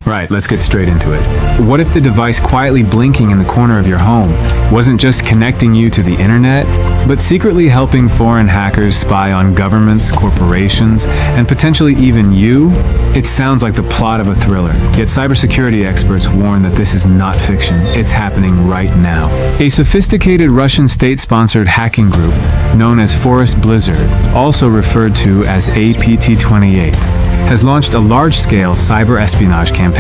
Right, let's get straight into it. What if the device quietly blinking in the corner of your home wasn't just connecting you to the internet, but secretly helping foreign hackers spy on governments, corporations, and potentially even you? It sounds like the plot of a thriller, yet cybersecurity experts warn that this is not fiction. It's happening right now. A sophisticated Russian state-sponsored hacking group known as Forest Blizzard, also referred to as APT-28, has launched a large-scale cyber espionage campaign.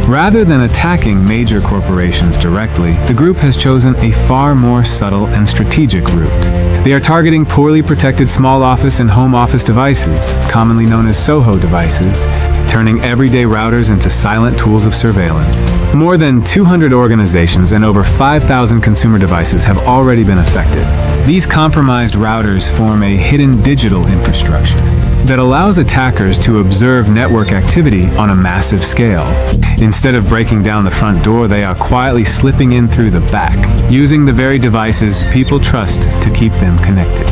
Rather than attacking major corporations directly, the group has chosen a far more subtle and strategic route. They are targeting poorly protected small office and home office devices, commonly known as SOHO devices, turning everyday routers into silent tools of surveillance. More than 200 organizations and over 5,000 consumer devices have already been affected. These compromised routers form a hidden digital infrastructure that allows attackers to observe network activity on a massive scale. Instead of breaking down the front door, they are quietly slipping in through the back, using the very devices people trust to keep them connected.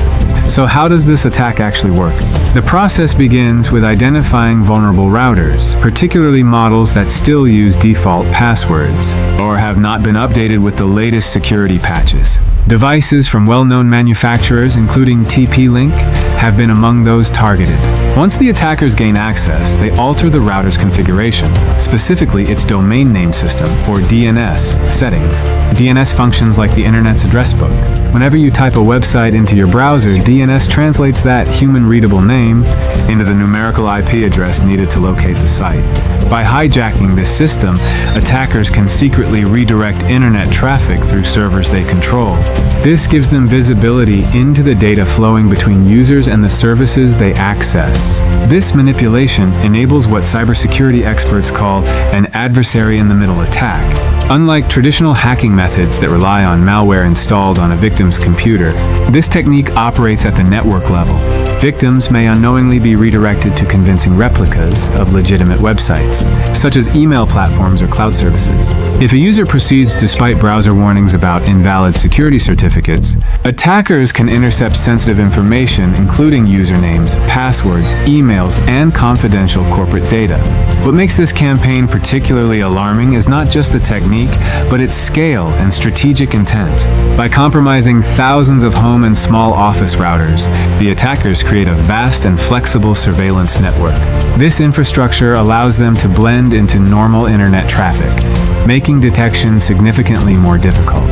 So how does this attack actually work? The process begins with identifying vulnerable routers, particularly models that still use default passwords or have not been updated with the latest security patches. Devices from well-known manufacturers, including TP-Link, have been among those targeted. Once the attackers gain access, they alter the router's configuration, specifically its domain name system, or DNS, settings. DNS functions like the Internet's address book. Whenever you type a website into your browser, DNS translates that human-readable name into the numerical IP address needed to locate the site. By hijacking this system, attackers can secretly redirect internet traffic through servers they control. This gives them visibility into the data flowing between users and the services they access. This manipulation enables what cybersecurity experts call an adversary-in-the-middle attack. Unlike traditional hacking methods that rely on malware installed on a victim's computer, this technique operates at the network level. Victims may unknowingly be redirected to convincing replicas of legitimate websites, such as email platforms or cloud services. If a user proceeds despite browser warnings about invalid security certificates, attackers can intercept sensitive information, including usernames, passwords, emails, and confidential corporate data. What makes this campaign particularly alarming is not just the technique, but its scale and strategic intent. By compromising thousands of home and small office routers, the attackers create a vast and flexible surveillance network. This infrastructure allows them to blend into normal internet traffic, making detection significantly more difficult.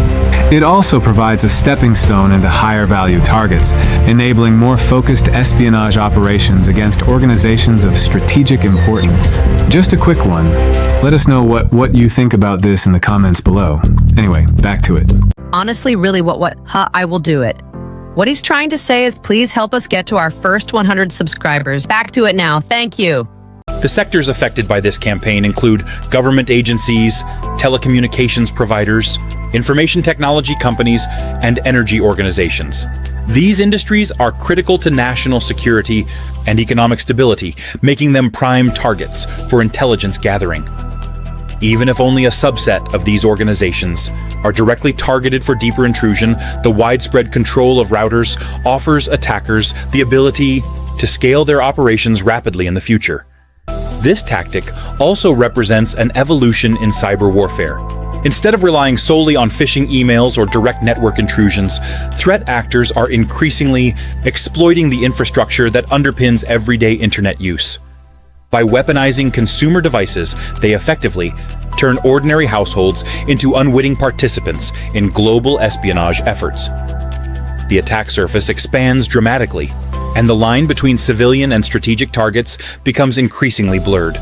It also provides a stepping stone into higher value targets, enabling more focused espionage operations against organizations of strategic importance. Just a quick one. Let us know what you think about this in the comments below. Anyway, back to it. Honestly, really, I will do it. What he's trying to say is, please help us get to our first 100 subscribers. Back to it now. Thank you. The sectors affected by this campaign include government agencies, telecommunications providers, information technology companies, and energy organizations. These industries are critical to national security and economic stability, making them prime targets for intelligence gathering. Even if only a subset of these organizations are directly targeted for deeper intrusion, the widespread control of routers offers attackers the ability to scale their operations rapidly in the future. This tactic also represents an evolution in cyber warfare. Instead of relying solely on phishing emails or direct network intrusions, threat actors are increasingly exploiting the infrastructure that underpins everyday internet use. By weaponizing consumer devices, they effectively turn ordinary households into unwitting participants in global espionage efforts. The attack surface expands dramatically, and the line between civilian and strategic targets becomes increasingly blurred.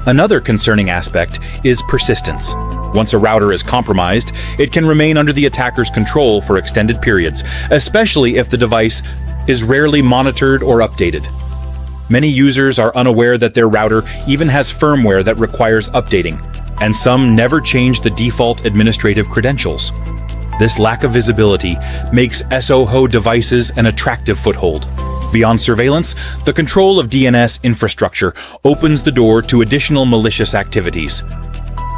Another concerning aspect is persistence. Once a router is compromised, it can remain under the attacker's control for extended periods, especially if the device is rarely monitored or updated. Many users are unaware that their router even has firmware that requires updating, and some never change the default administrative credentials. This lack of visibility makes SOHO devices an attractive foothold. Beyond surveillance, the control of DNS infrastructure opens the door to additional malicious activities.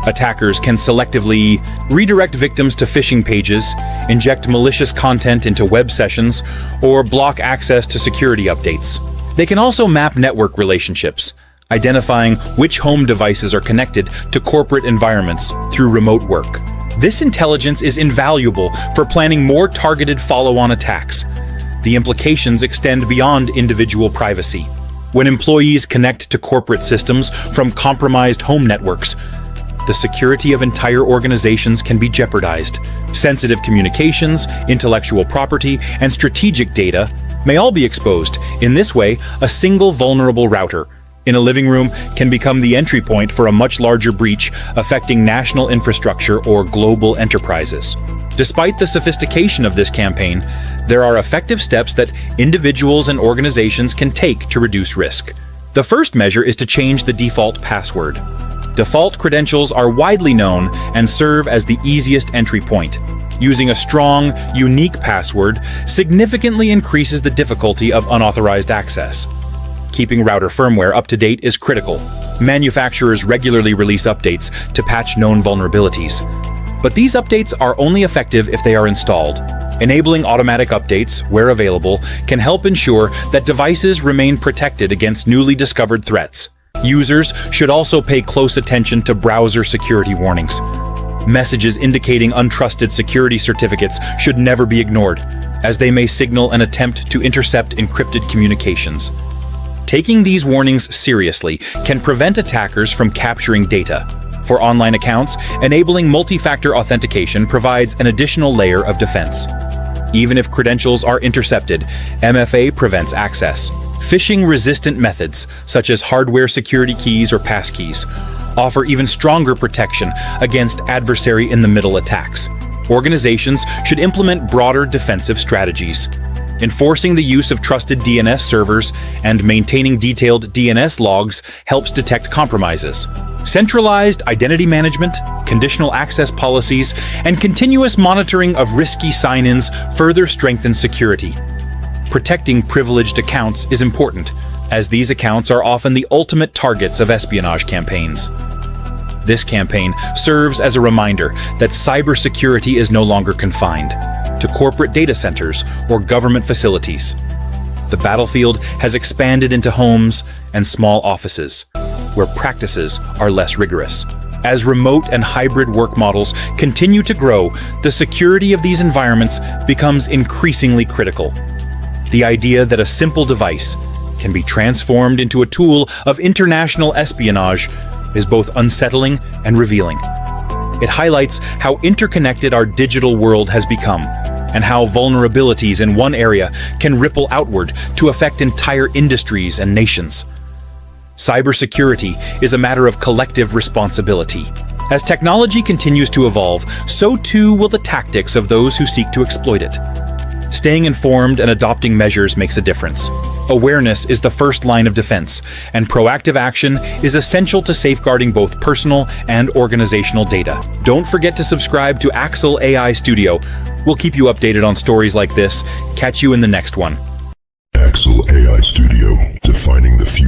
Attackers can selectively redirect victims to phishing pages, inject malicious content into web sessions, or block access to security updates. They can also map network relationships, identifying which home devices are connected to corporate environments through remote work. This intelligence is invaluable for planning more targeted follow-on attacks. The implications extend beyond individual privacy. When employees connect to corporate systems from compromised home networks, the security of entire organizations can be jeopardized. Sensitive communications, intellectual property, and strategic data may all be exposed. In this way, a single vulnerable router in a living room can become the entry point for a much larger breach affecting national infrastructure or global enterprises. Despite the sophistication of this campaign, there are effective steps that individuals and organizations can take to reduce risk. The first measure is to change the default password. Default credentials are widely known and serve as the easiest entry point. Using a strong, unique password significantly increases the difficulty of unauthorized access. Keeping router firmware up to date is critical. Manufacturers regularly release updates to patch known vulnerabilities. But these updates are only effective if they are installed. Enabling automatic updates, where available, can help ensure that devices remain protected against newly discovered threats. Users should also pay close attention to browser security warnings. Messages indicating untrusted security certificates should never be ignored, as they may signal an attempt to intercept encrypted communications. Taking these warnings seriously can prevent attackers from capturing data. For online accounts, enabling multi-factor authentication provides an additional layer of defense. Even if credentials are intercepted, MFA prevents access. Phishing-resistant methods, such as hardware security keys or passkeys, offer even stronger protection against adversary-in-the-middle attacks. Organizations should implement broader defensive strategies. Enforcing the use of trusted DNS servers and maintaining detailed DNS logs helps detect compromises. Centralized identity management, conditional access policies, and continuous monitoring of risky sign-ins further strengthen security. Protecting privileged accounts is important, as these accounts are often the ultimate targets of espionage campaigns. This campaign serves as a reminder that cybersecurity is no longer confined to corporate data centers or government facilities. The battlefield has expanded into homes and small offices, where practices are less rigorous. As remote and hybrid work models continue to grow, the security of these environments becomes increasingly critical. The idea that a simple device can be transformed into a tool of international espionage is both unsettling and revealing. It highlights how interconnected our digital world has become, and how vulnerabilities in one area can ripple outward to affect entire industries and nations. Cybersecurity is a matter of collective responsibility. As technology continues to evolve, so too will the tactics of those who seek to exploit it. Staying informed and adopting measures makes a difference. Awareness is the first line of defense, and proactive action is essential to safeguarding both personal and organizational data. Don't forget to subscribe to Axel AI Studio. We'll keep you updated on stories like this. Catch you in the next one. Axel AI Studio, defining the future.